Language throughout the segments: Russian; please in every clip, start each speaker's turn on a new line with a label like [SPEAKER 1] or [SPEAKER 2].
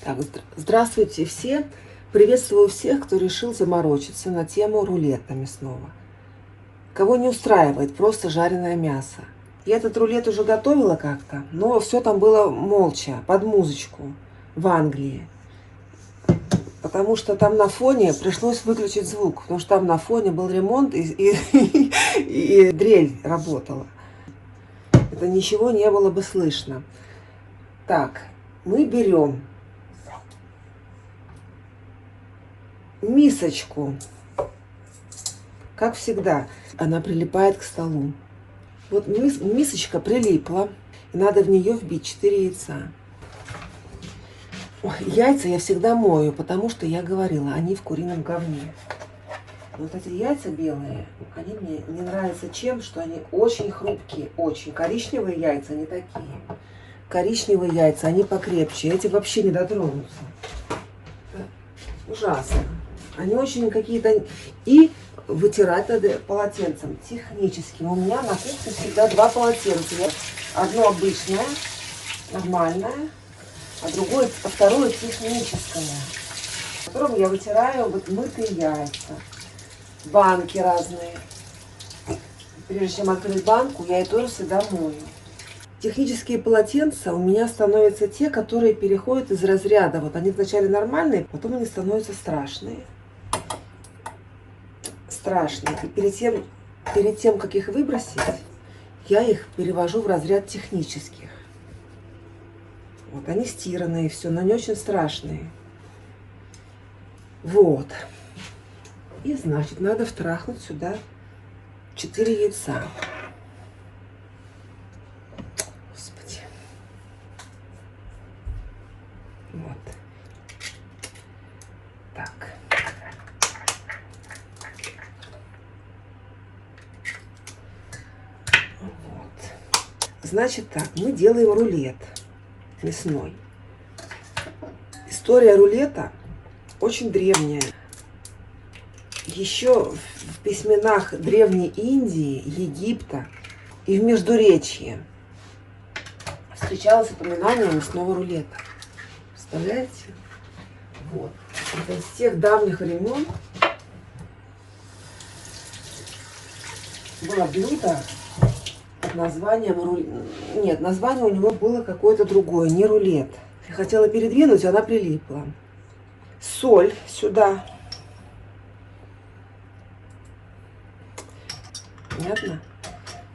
[SPEAKER 1] Так, здравствуйте все. Приветствую всех, кто решил заморочиться на тему рулета мясного. Кого не устраивает просто жареное мясо. Я этот рулет уже готовила как-то, но все там было молча, под музычку, в Англии. Потому что там на фоне пришлось выключить звук, потому что там на фоне был ремонт и дрель работала. Это ничего не было бы слышно. Так, мы берем мисочку. Как всегда, она прилипает к столу. Вот мисочка прилипла, и надо в нее вбить 4 яйца. Ой, яйца я всегда мою, потому что я говорила, они в курином говне. Вот эти яйца белые, они мне не нравятся чем, что они очень хрупкие, очень. Коричневые яйца не такие. Коричневые яйца, они покрепче, эти вообще не дотронутся. Ужасно. Они очень какие-то... И вытирать надо полотенцем техническим. У меня на кухне всегда 2 полотенца. Одно обычное, нормальное, а второе техническое, которым я вытираю вот мытые яйца, банки разные. Прежде чем открыть банку, я ее тоже всегда мою. Технические полотенца у меня становятся те, которые переходят из разряда. Вот они вначале нормальные, потом они становятся страшные. Страшные. И перед тем, как их выбросить, я их перевожу в разряд технических. Вот они стиранные, все, но не очень страшные. Вот. И значит, надо втрахнуть сюда 4 яйца. Господи. Вот. Так. Значит так, мы делаем рулет мясной. История рулета очень древняя. Еще в письменах Древней Индии, Египта и в Междуречье встречалось упоминание мясного рулета. Представляете? Вот. Это из тех давних времен было блюдо названием Нет, название у него было какое-то другое, не рулет. Я хотела передвинуть, она прилипла. Соль сюда. Понятно?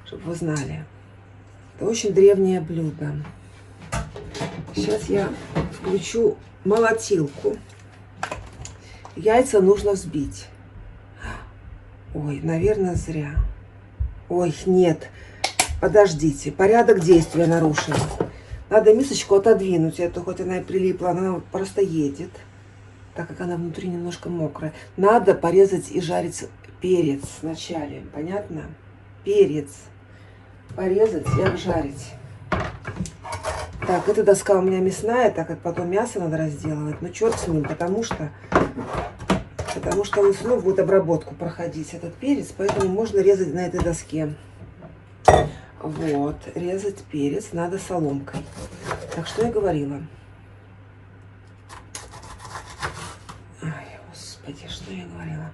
[SPEAKER 1] Чтобы вы знали. Это очень древнее блюдо. Сейчас я включу молотилку. Яйца нужно взбить. Ой, наверное, зря. Ой, нет. Подождите, порядок действия нарушен. Надо мисочку отодвинуть, эту, хоть она и прилипла, она просто едет, так как она внутри немножко мокрая. Надо порезать и жарить перец вначале, понятно? Перец порезать и обжарить. Так, эта доска у меня мясная, так как потом мясо надо разделывать. Ну, черт с ним, потому что он все равно будет обработку проходить, этот перец, поэтому можно резать на этой доске. Вот, резать перец надо соломкой. Так, что я говорила? Ай, господи, что я говорила?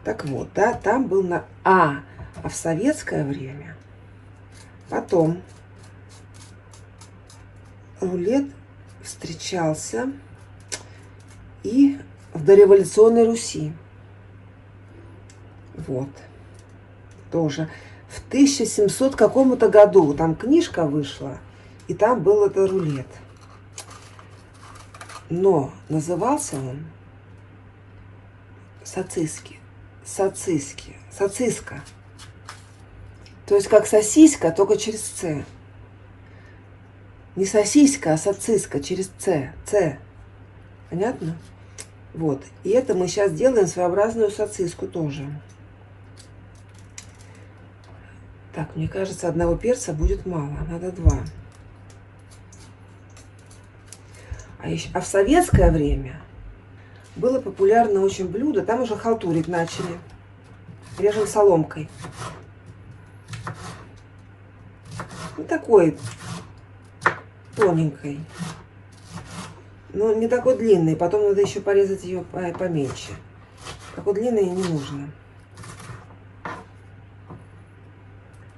[SPEAKER 1] Так вот, да, там был А в советское время потом рулет встречался и в дореволюционной Руси. Вот. Тоже в 1700 какому-то году там книжка вышла, и там был этот рулет. Но назывался он сациска. То есть как сосиска, только через С. Не сосиска, а сациска через С. Понятно? Вот. И это мы сейчас делаем своеобразную сациску тоже. Так, мне кажется, одного перца будет мало. Надо 2. А в советское время было популярно очень блюдо. Там уже халтурить начали. Режем соломкой. Ну, такой тоненькой. Ну, не такой длинный, потом надо еще порезать ее поменьше. Такой длинный не нужно.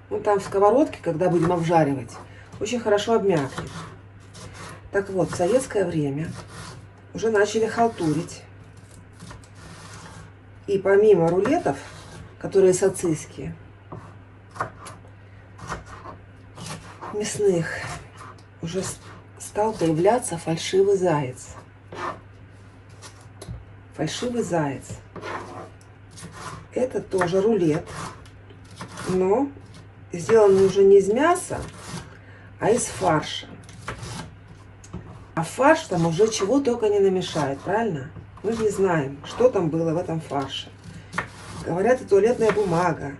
[SPEAKER 1] Ну, там в сковородке, когда будем обжаривать, очень хорошо обмякнет. Так вот, в советское время уже начали халтурить. И помимо рулетов, которые сацийские, мясных, уже стал появляться фальшивый заяц. Фальшивый заяц. Это тоже рулет, но сделанный уже не из мяса, а из фарша. А фарш там уже чего только не намешает, правильно? Мы же не знаем, что там было в этом фарше. Говорят, и туалетная бумага,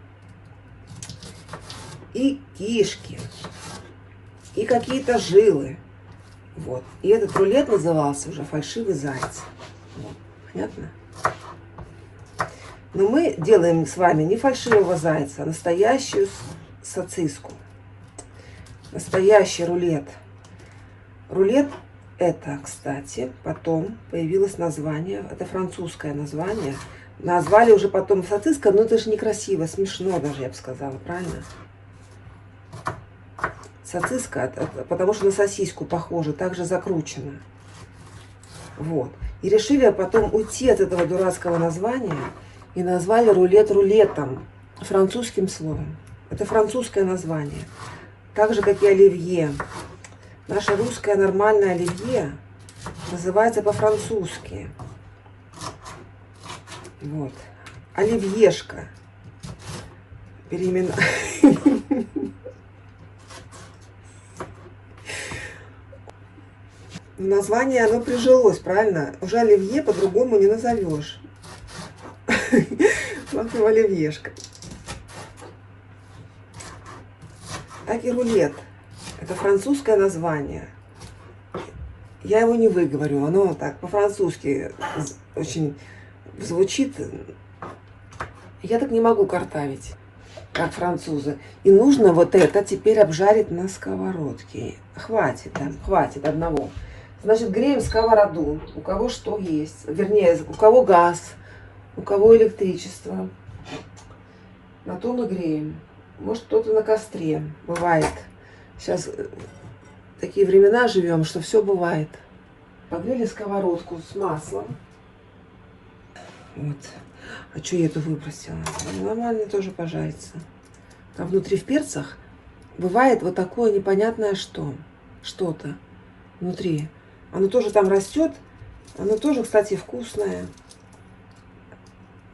[SPEAKER 1] и кишки, и какие-то жилы. Вот. И этот рулет назывался уже фальшивый заяц. Вот. Понятно? Но мы делаем с вами не фальшивого зайца, а настоящую сациску. Настоящий рулет. Рулет это, кстати, потом появилось название, это французское название. Назвали уже потом сациска, но это же некрасиво, смешно даже, я бы сказала, правильно? Сациска, потому что на сосиску похоже, также закручено. Вот. И решили потом уйти от этого дурацкого названия и назвали рулет рулетом, французским словом. Это французское название. Так же, как и оливье. Наше русское нормальное оливье называется по-французски. Вот. Оливьешка. Название, оно прижилось, правильно? Уже оливье по-другому не назовешь. Оливьешка. Так и рулет. Это французское название. Я его не выговорю. Оно так по-французски очень звучит. Я так не могу картавить, как французы. И нужно вот это теперь обжарить на сковородке. Хватит, да, хватит одного. Значит, греем сковороду. У кого что есть. Вернее, у кого газ, у кого электричество. На то мы греем. Может, кто-то на костре. Бывает. Сейчас такие времена живем, что все бывает. Погрели сковородку с маслом. Вот. А что я эту выбросила? Нормально тоже пожарится. Там внутри в перцах бывает вот такое непонятное что-то внутри. Оно тоже там растет. Оно тоже, кстати, вкусное.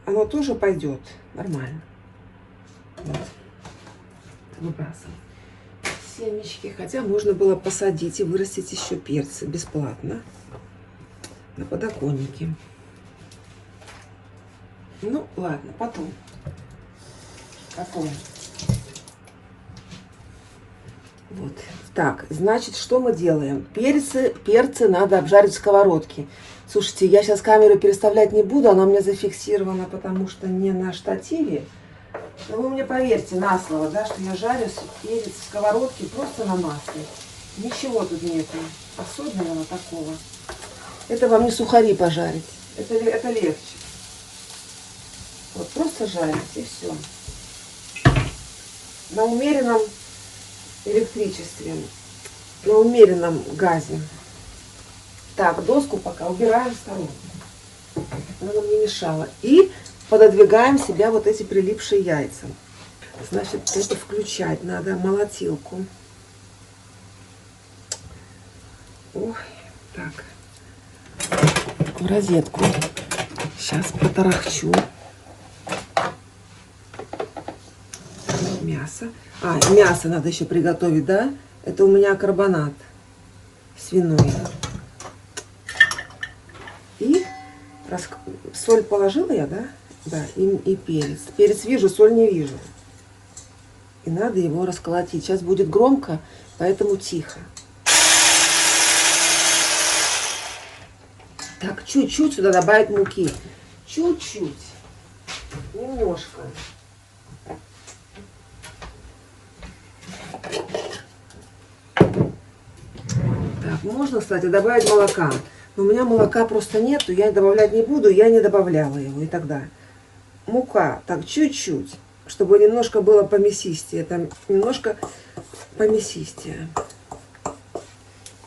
[SPEAKER 1] Оно тоже пойдет. Нормально. Вот. Выбрасываем. Семечки. Хотя можно было посадить и вырастить еще перцы бесплатно на подоконнике. Ну, ладно, потом. Вот. Так, значит, что мы делаем? Перцы надо обжарить в сковородке. Слушайте, я сейчас камеру переставлять не буду, она у меня зафиксирована, потому что не на штативе. Но вы мне поверьте на слово, да, что я жарю перец в сковородке просто на масле. Ничего тут нету особенного такого. Это вам не сухари пожарить. Это легче. Вот просто жарить и все. На умеренном электричестве, на умеренном газе. Так, доску пока убираем в сторонку. Она нам не мешала. И пододвигаем себя вот эти прилипшие яйца. Значит, это включать надо молотилку. Ой, так. В розетку. Сейчас протарахчу. Мясо. Мясо надо еще приготовить, да? Это у меня карбонат свиной. И соль положила я, да? Да, и перец. Перец вижу, соль не вижу. И надо его расколотить. Сейчас будет громко, поэтому тихо. Так, чуть-чуть сюда добавить муки. Чуть-чуть. Немножко. Так, можно, кстати, добавить молока. Но у меня молока просто нету, я добавлять не буду, я не добавляла его. И тогда мука, так чуть-чуть, чтобы немножко было помесистее. Там немножко помесистее.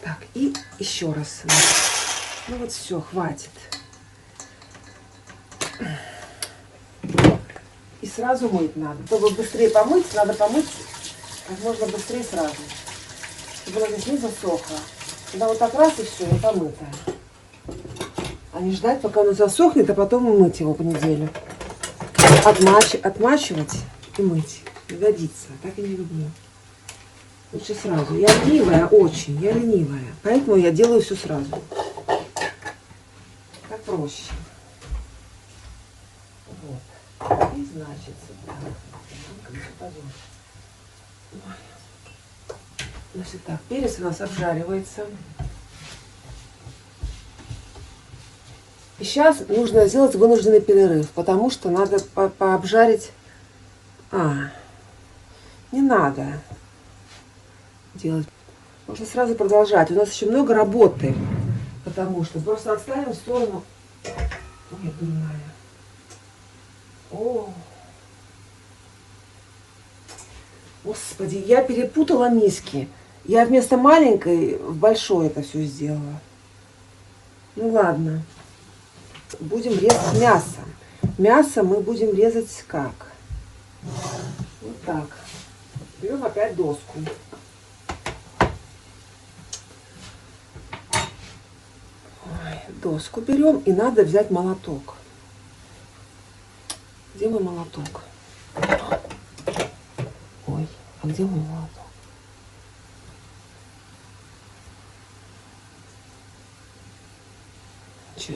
[SPEAKER 1] Так, и еще раз. Ну вот все, хватит. И сразу мыть надо. Чтобы быстрее помыть, надо помыть как можно быстрее сразу. Чтобы оно здесь не засохло. Когда вот так раз и все, и помытое. А не ждать, пока оно засохнет, а потом мыть его по неделю. Отмачивать и мыть. Не годится. Так я не люблю. Лучше сразу. Я ленивая очень, я ленивая. Поэтому я делаю все сразу. Так проще. Вот. И значит, значит так, перец у нас обжаривается. И сейчас нужно сделать вынужденный перерыв, потому что надо пообжарить. Не надо делать. Можно сразу продолжать. У нас еще много работы, потому что просто отставим в сторону. Ой, дурная. О, Господи, я перепутала миски. Я вместо маленькой в большой это все сделала. Ну ладно. Будем резать мясо. Мясо мы будем резать как? Вот так. Берем опять доску. Доску берем, и надо взять молоток. Где мой молоток? Ой, а где мой молоток?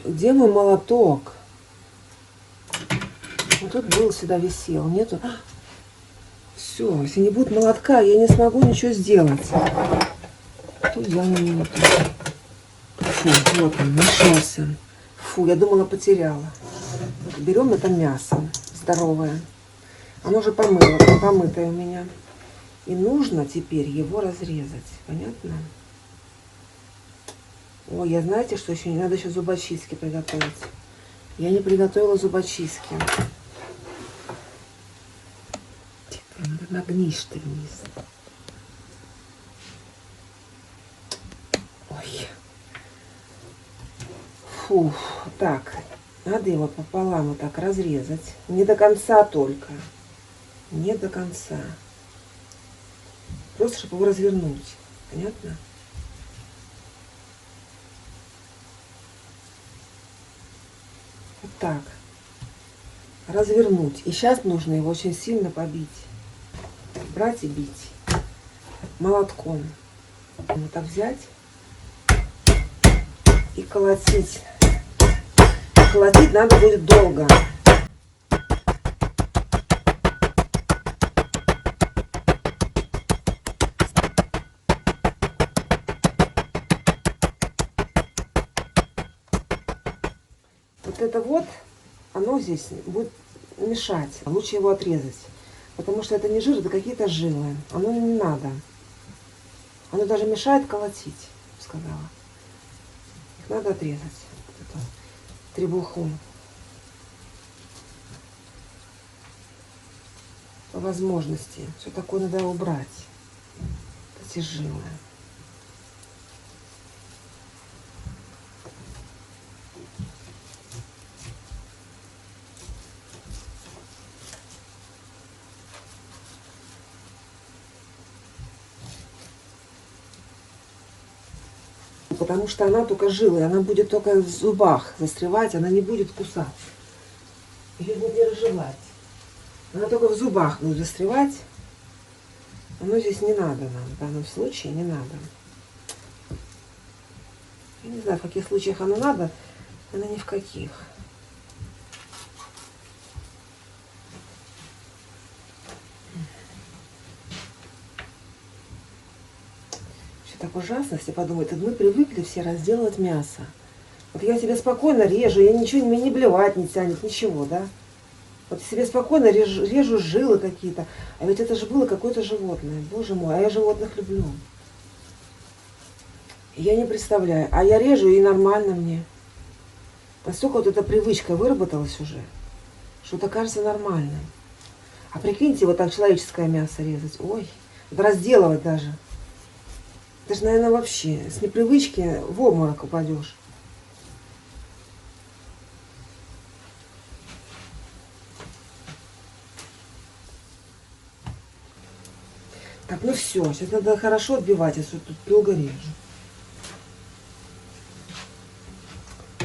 [SPEAKER 1] Где мой молоток? Вот тут был, сюда висел. Нету. Все, если не будет молотка, я не смогу ничего сделать. Тут взял на минуту. Фу, вот он, нашелся. Фу, я думала, потеряла. Вот, берем это мясо здоровое. Оно уже помытое у меня. И нужно теперь его разрезать. Понятно? Ой, я знаете, что еще не надо еще зубочистки приготовить. Я не приготовила зубочистки. Надо нагнишь ты вниз. Ой. Фу, так. Надо его пополам вот так разрезать. Не до конца только. Не до конца. Просто, чтобы его развернуть. Понятно? Вот так. Развернуть. И сейчас нужно его очень сильно побить. Брать и бить. Молотком. Вот так взять. И колотить. Колотить надо будет долго. Вот это вот, оно здесь будет мешать. Лучше его отрезать. Потому что это не жир, это какие-то жилы. Оно не надо. Оно даже мешает колотить, сказала. Их надо отрезать. Вот эту требуху. По возможности. Все такое надо убрать. Эти жилы. Потому что она только жилы, она будет только в зубах застревать, она не будет кусаться. Ее будет не разжевать. Она только в зубах будет застревать. Оно здесь не надо нам, в данном случае не надо. Я не знаю, в каких случаях оно надо, но ни в каких. Так ужасно, все подумают, мы привыкли все разделывать мясо. Вот я себе спокойно режу, я ничего, меня не блевать не тянет, ничего, да? Вот себе спокойно режу жилы какие-то. А ведь это же было какое-то животное, боже мой, а я животных люблю. Я не представляю. А я режу, и нормально мне. Настолько вот эта привычка выработалась уже, что это кажется нормальным. А прикиньте, вот так человеческое мясо резать. Ой, разделывать даже. Это же, наверное, вообще с непривычки в обморок упадешь. Так, ну все, сейчас надо хорошо отбивать, если тут долго режу.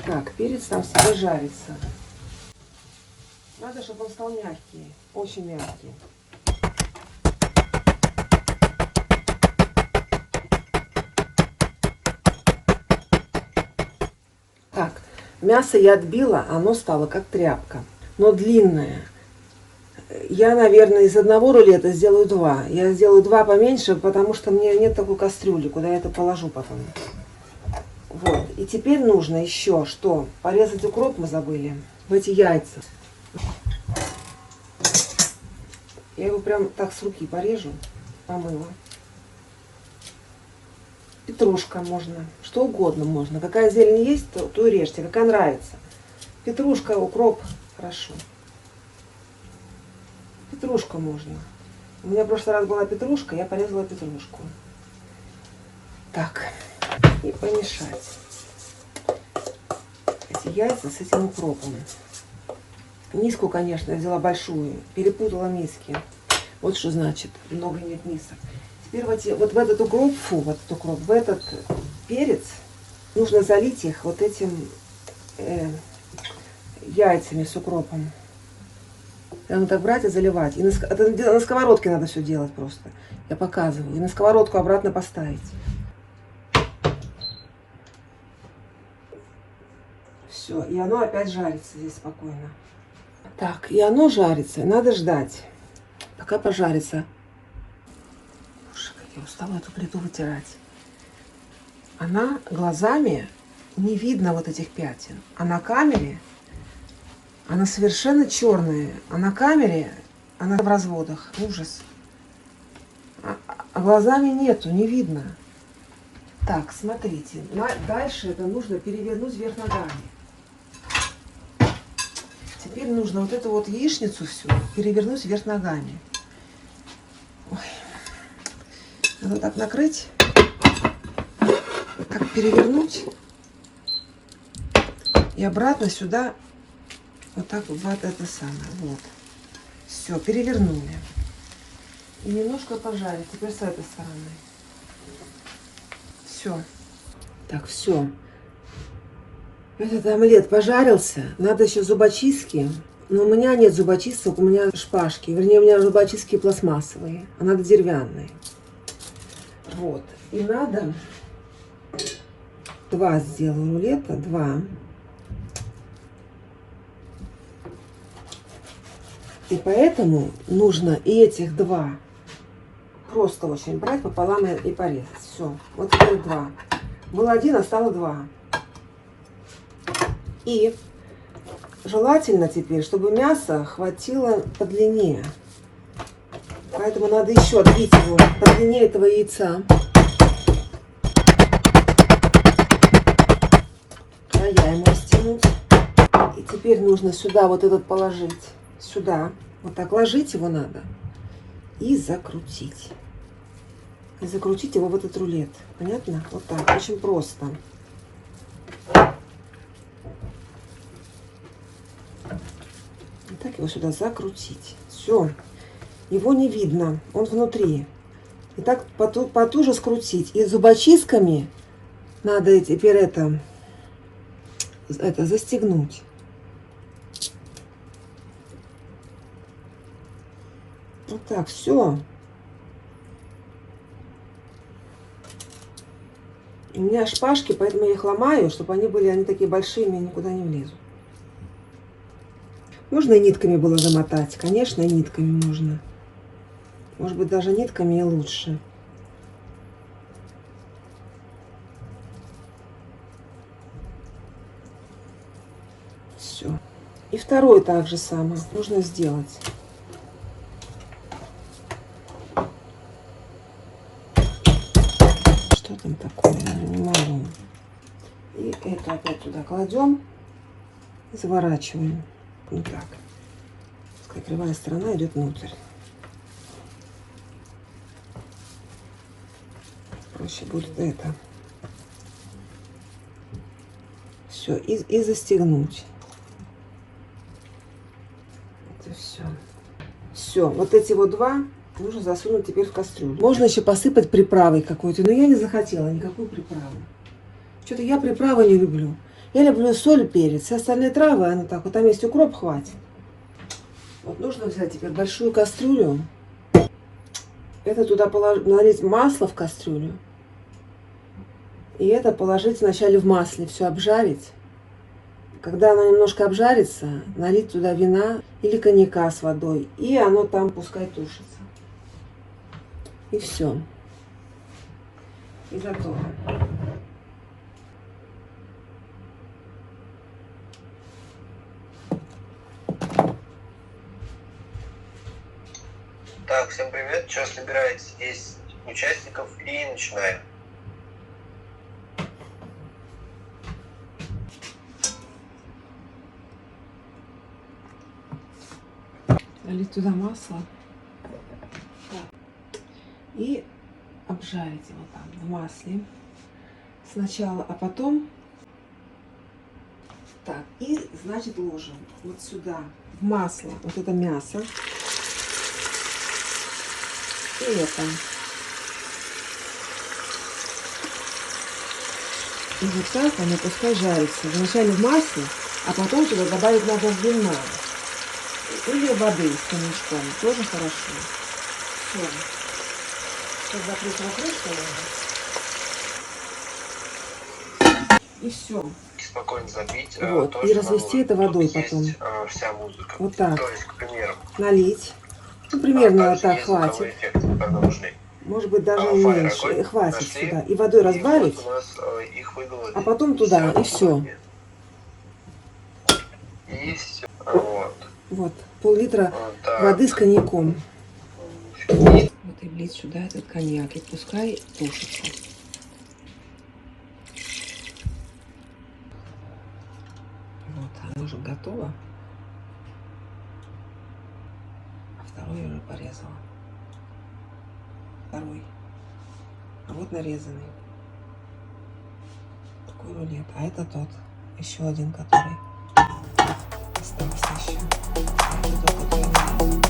[SPEAKER 1] Так, перец там себе жарится. Надо, чтобы он стал мягкий, очень мягкий. Так, мясо я отбила, оно стало как тряпка, но длинное. Я, наверное, из одного рулета сделаю два. Я сделаю два поменьше, потому что мне нет такой кастрюли, куда я это положу потом. Вот. И теперь нужно еще что? Порезать укроп мы забыли. В эти яйца. Я его прям так с руки порежу. Помыла. Петрушка можно. Что угодно можно. Какая зелень есть, то и режьте. Какая нравится. Петрушка, укроп. Хорошо. Петрушка можно. У меня в прошлый раз была петрушка, я порезала петрушку. Так. И помешать эти яйца с этим укропом. Миску, конечно, я взяла большую, перепутала миски. Вот что значит, много нет мисок. Теперь вот в этот укроп, в этот перец нужно залить их вот этим яйцами с укропом. Надо так брать и заливать. И на сковородке надо все делать просто. Я показываю. И на сковородку обратно поставить. Все, и оно опять жарится здесь спокойно. Так, и оно жарится, надо ждать, пока пожарится. Боже, как я устала эту плиту вытирать. Она глазами не видно вот этих пятен, а на камере она совершенно черная, а на камере она в разводах. Ужас. А глазами нету, не видно. Так, смотрите, дальше это нужно перевернуть вверх ногами. Теперь нужно вот эту вот яичницу всю перевернуть вверх ногами. Ой. Надо так накрыть, так перевернуть и обратно сюда вот так вот это самое. Вот. Все, перевернули. И немножко пожарить. Теперь с этой стороны. Все. Так, все. Этот омлет пожарился. Надо еще зубочистки. Но у меня нет зубочисток, у меня шпажки. Вернее, у меня зубочистки пластмассовые. А надо деревянные. Вот. И надо... Два сделаю рулета. Два. И поэтому нужно и этих два просто очень брать пополам и порезать. Все. Вот теперь два. Был один, а стало два. И желательно теперь, чтобы мясо хватило по длине. Поэтому надо еще отбить его по длине этого яйца. Края ему растянуть. И теперь нужно сюда вот этот положить. Сюда. Вот так ложить его надо. И закрутить. И закрутить его в этот рулет. Понятно? Вот так. Очень просто. И так его сюда закрутить. Все. Его не видно. Он внутри. И так потуже скрутить. И зубочистками надо теперь это застегнуть. Вот так, все. У меня шпажки, поэтому я их ломаю, чтобы они такие большие, мне никуда не влезут. Можно и нитками было замотать. Конечно, и нитками можно. Может быть, даже нитками и лучше. Все. И второй так же самое нужно сделать. Что там такое? Я не могу. это опять туда кладем и заворачиваем. Вот так. Пускай кривая сторона идет внутрь. Проще будет это. Все, и застегнуть. Это все. Все, вот эти вот два нужно засунуть теперь в кастрюлю. Можно еще посыпать приправой какой-то, но я не захотела никакую приправу. Что-то я приправы не люблю. Я люблю соль, перец. Все остальные травы, оно так, вот там есть укроп, хватит. Вот нужно взять теперь большую кастрюлю. Это туда налить масло в кастрюлю. И это положить вначале в масле, все обжарить. Когда оно немножко обжарится, налить туда вина или коньяка с водой. И оно там пускай тушится. И все. И готово.
[SPEAKER 2] Так, всем привет. Сейчас набирается 10 участников и начинаем.
[SPEAKER 1] Налить туда масло. И обжарить его там в масле сначала, а потом так, и значит ложим вот сюда в масло вот это мясо и это, и вот так оно пускай жарится вначале в масле, а потом туда добавить надо вина или воды с коньячком, тоже хорошо. Все. Сейчас закрыть крышку надо. И все.
[SPEAKER 2] Спокойно забить.
[SPEAKER 1] Вот. И развести это водой потом.
[SPEAKER 2] Вся музыка.
[SPEAKER 1] Вот так.
[SPEAKER 2] То есть, к примеру.
[SPEAKER 1] Налить. Ну, примерно так хватит. Может быть, даже и меньше. Хватит
[SPEAKER 2] нашли.
[SPEAKER 1] Сюда. И водой разбавить.
[SPEAKER 2] Вот у нас, их выдало,
[SPEAKER 1] а потом туда. И все.
[SPEAKER 2] И все. Вот.
[SPEAKER 1] Вот. Пол-литра
[SPEAKER 2] Вот
[SPEAKER 1] воды с коньяком. Вот и влить сюда этот коньяк. И пускай тушится. Вот, оно уже готово. А второй я уже порезала. Второй. А вот нарезанный. Такой рулет. А это тот. Еще один, который остался еще. А это тот, который нарезан.